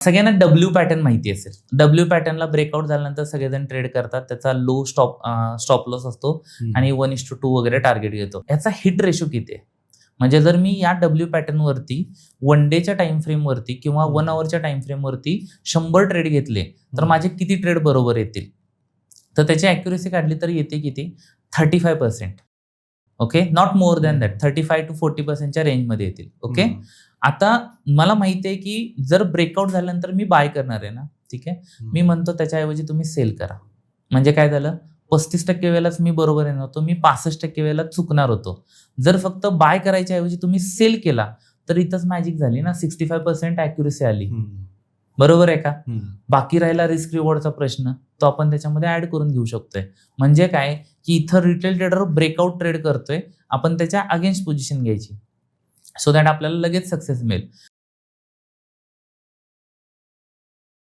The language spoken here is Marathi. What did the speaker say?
सगळ्यांना डब्ल्यू पॅटर्न माहिती असेल. डब्ल्यू पॅटर्नला ब्रेकआउट झाल्यानंतर सगळेजण ट्रेड करतात. त्याचा लो स्टॉप लॉस असतो आणि 1:2 वगैरे टार्गेट घेतो. याचा हिट रेशो किती आहे? म्हणजे जर मी या डब्ल्यू पॅटर्नवरती 1 डेच्या टाइम फ्रेमवरती किंवा 1 अवरच्या टाइम फ्रेमवरती 100 ट्रेड घेतले तर माझे किती ट्रेड बरोबर येतील? तर त्याची ॲक्युरसी काढली तर येते किती? 35%. Okay, not more than that. 35 to 40% रेंजमध्ये येतील. ओके. आता मला माहिती आहे की जर ब्रेकआउट झाल्यानंतर मी बाय करणार आहे ना, ठीक आहे. मी म्हणतो त्याच्याऐवजी तुम्ही सेल करा. म्हणजे काय झालं? 35% वेळेलाच मी बरोबर येणार होतो. मी 65% वेळेला चुकणार होतो. जर फक्त बाय करायच्या ऐवजी तुम्ही सेल केला तर इथंच मॅजिक झाली ना, 65% ॲक्युरसी आली. बरोबर आहे का? बाकी राहिला रिस्क रिवॉर्डचा प्रश्न, तो आपण त्याच्यामध्ये ऍड करून घेऊ शकतोय. म्हणजे काय की इथं रिटेल ट्रेडर ब्रेकआउट ट्रेड करतोय, आपण त्याच्या अगेन्स्ट पोझिशन घ्यायची. सो दॅट आपल्याला लगेच सक्सेस मिळेल.